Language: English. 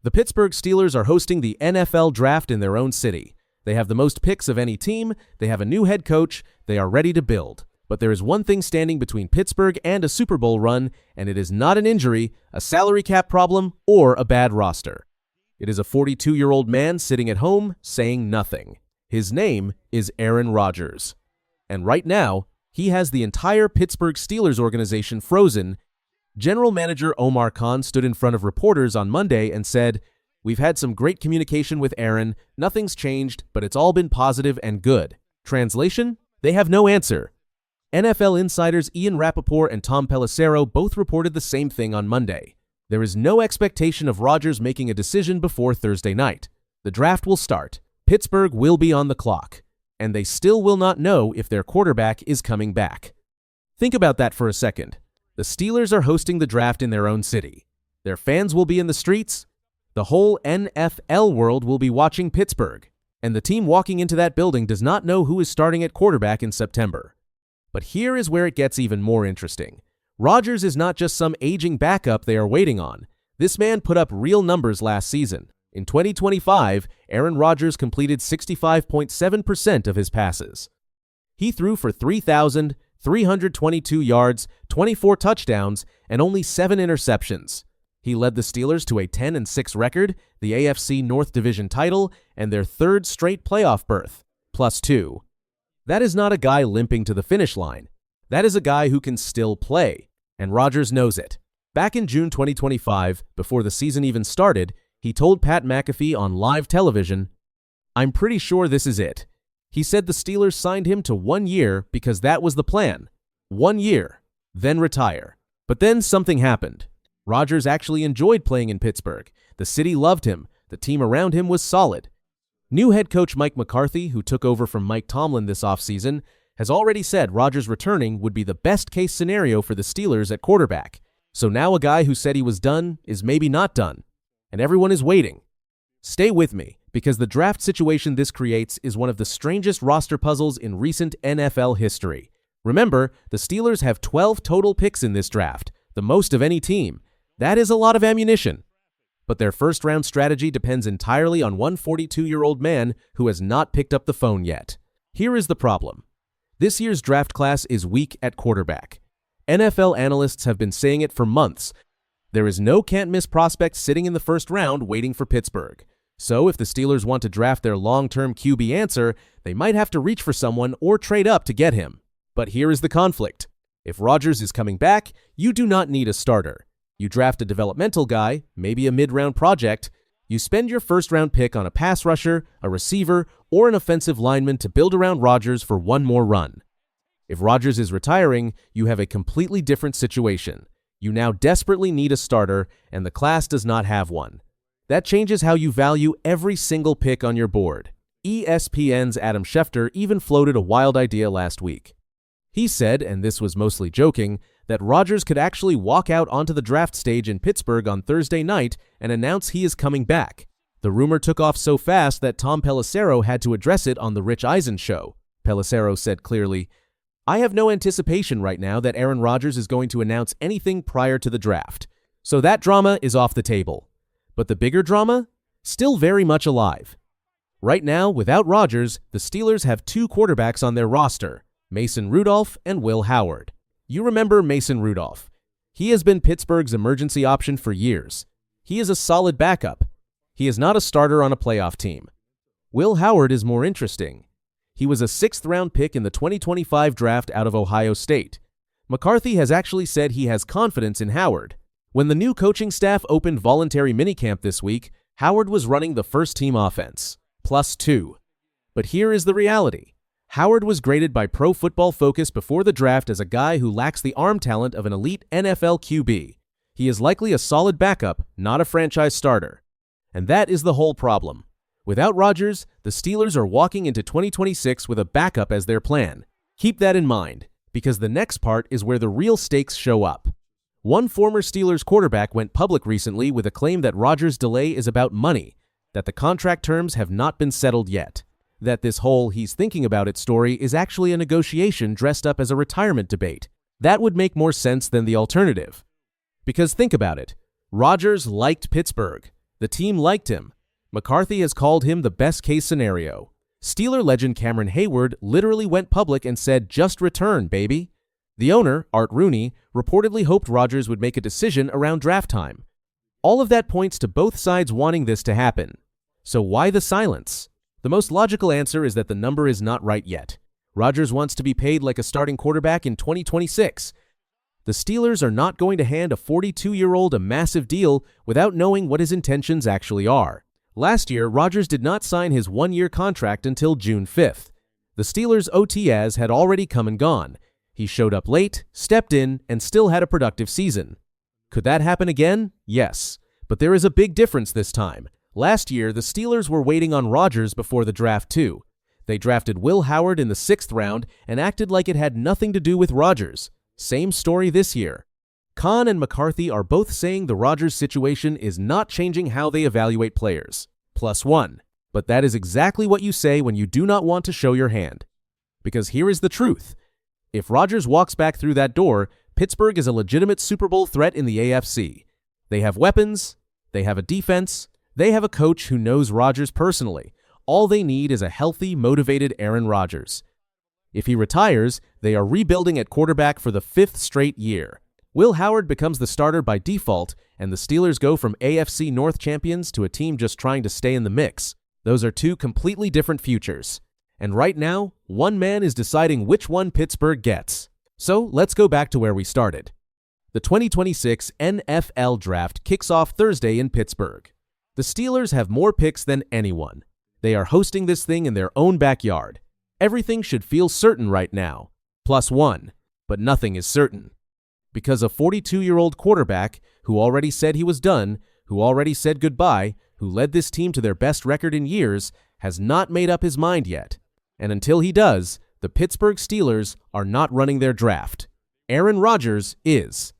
The Pittsburgh Steelers are hosting the NFL Draft in their own city. They have the most picks of any team, they have a new head coach, they are ready to build. But there is one thing standing between Pittsburgh and a Super Bowl run, and it is not an injury, a salary cap problem, or a bad roster. It is a 42-year-old man sitting at home saying nothing. His name is Aaron Rodgers. And right now, he has the entire Pittsburgh Steelers organization frozen. General Manager Omar Khan stood in front of reporters on Monday and said, "We've had some great communication with Aaron. Nothing's changed, but it's all been positive and good." Translation? They have no answer. NFL insiders Ian Rapoport and Tom Pelissero both reported the same thing on Monday. There is no expectation of Rodgers making a decision before Thursday night. The draft will start. Pittsburgh will be on the clock. And they still will not know if their quarterback is coming back. Think about that for a second. The Steelers are hosting the draft in their own city. Their fans will be in the streets. The whole NFL world will be watching Pittsburgh. And the team walking into that building does not know who is starting at quarterback in September. But here is where it gets even more interesting. Rodgers is not just some aging backup they are waiting on. This man put up real numbers last season. In 2025, Aaron Rodgers completed 65.7% of his passes. He threw for 3,322 yards, 24 touchdowns, and only 7 interceptions. He led the Steelers to a 10-6 record, the AFC North Division title, and their third straight playoff berth, +2. That is not a guy limping to the finish line. That is a guy who can still play, and Rodgers knows it. Back in June 2025, before the season even started, he told Pat McAfee on live television, "I'm pretty sure this is it." He said the Steelers signed him to 1 year because that was the plan. 1 year, then retire. But then something happened. Rodgers actually enjoyed playing in Pittsburgh. The city loved him. The team around him was solid. New head coach Mike McCarthy, who took over from Mike Tomlin this offseason, has already said Rodgers returning would be the best-case scenario for the Steelers at quarterback. So now a guy who said he was done is maybe not done. And everyone is waiting. Stay with me, because the draft situation this creates is one of the strangest roster puzzles in recent NFL history. Remember, the Steelers have 12 total picks in this draft, the most of any team. That is a lot of ammunition. But their first-round strategy depends entirely on one 42-year-old man who has not picked up the phone yet. Here is the problem. This year's draft class is weak at quarterback. NFL analysts have been saying it for months. There is no can't-miss prospect sitting in the first round waiting for Pittsburgh. So if the Steelers want to draft their long-term QB answer, they might have to reach for someone or trade up to get him. But here is the conflict. If Rodgers is coming back, you do not need a starter. You draft a developmental guy, maybe a mid-round project. You spend your first-round pick on a pass rusher, a receiver, or an offensive lineman to build around Rodgers for one more run. If Rodgers is retiring, you have a completely different situation. You now desperately need a starter, and the class does not have one. That changes how you value every single pick on your board. ESPN's Adam Schefter even floated a wild idea last week. He said, and this was mostly joking, that Rodgers could actually walk out onto the draft stage in Pittsburgh on Thursday night and announce he is coming back. The rumor took off so fast that Tom Pelissero had to address it on The Rich Eisen Show. Pelissero said clearly, "I have no anticipation right now that Aaron Rodgers is going to announce anything prior to the draft. So that drama is off the table. But the bigger drama? Still very much alive. Right now, without Rodgers, the Steelers have 2 quarterbacks on their roster, Mason Rudolph and Will Howard. You remember Mason Rudolph. He has been Pittsburgh's emergency option for years. He is a solid backup. He is not a starter on a playoff team. Will Howard is more interesting. He was a 6th-round pick in the 2025 draft out of Ohio State. McCarthy has actually said he has confidence in Howard. When the new coaching staff opened voluntary minicamp this week, Howard was running the first-team offense, +2. But here is the reality. Howard was graded by Pro Football Focus before the draft as a guy who lacks the arm talent of an elite NFL QB. He is likely a solid backup, not a franchise starter. And that is the whole problem. Without Rodgers, the Steelers are walking into 2026 with a backup as their plan. Keep that in mind, because the next part is where the real stakes show up. One former Steelers quarterback went public recently with a claim that Rodgers' delay is about money, that the contract terms have not been settled yet. That this whole "he's thinking about it" story is actually a negotiation dressed up as a retirement debate. That would make more sense than the alternative. Because think about it. Rodgers liked Pittsburgh. The team liked him. McCarthy has called him the best-case scenario. Steeler legend Cameron Hayward literally went public and said, "Just return, baby." The owner, Art Rooney, reportedly hoped Rodgers would make a decision around draft time. All of that points to both sides wanting this to happen. So why the silence? The most logical answer is that the number is not right yet. Rodgers wants to be paid like a starting quarterback in 2026. The Steelers are not going to hand a 42-year-old a massive deal without knowing what his intentions actually are. Last year, Rodgers did not sign his one-year contract until June 5th. The Steelers' OTAs had already come and gone. He showed up late, stepped in, and still had a productive season. Could that happen again? Yes. But there is a big difference this time. Last year, the Steelers were waiting on Rodgers before the draft too. They drafted Will Howard in the 6th round and acted like it had nothing to do with Rodgers. Same story this year. Khan and McCarthy are both saying the Rodgers situation is not changing how they evaluate players. +1. But that is exactly what you say when you do not want to show your hand. Because here is the truth. If Rodgers walks back through that door, Pittsburgh is a legitimate Super Bowl threat in the AFC. They have weapons, they have a defense, they have a coach who knows Rodgers personally. All they need is a healthy, motivated Aaron Rodgers. If he retires, they are rebuilding at quarterback for the 5th straight year. Will Howard becomes the starter by default, and the Steelers go from AFC North champions to a team just trying to stay in the mix. Those are two completely different futures. And right now, one man is deciding which one Pittsburgh gets. So let's go back to where we started. The 2026 NFL Draft kicks off Thursday in Pittsburgh. The Steelers have more picks than anyone. They are hosting this thing in their own backyard. Everything should feel certain right now. +1. But nothing is certain. Because a 42-year-old quarterback who already said he was done, who already said goodbye, who led this team to their best record in years, has not made up his mind yet. And until he does, the Pittsburgh Steelers are not running their draft. Aaron Rodgers is.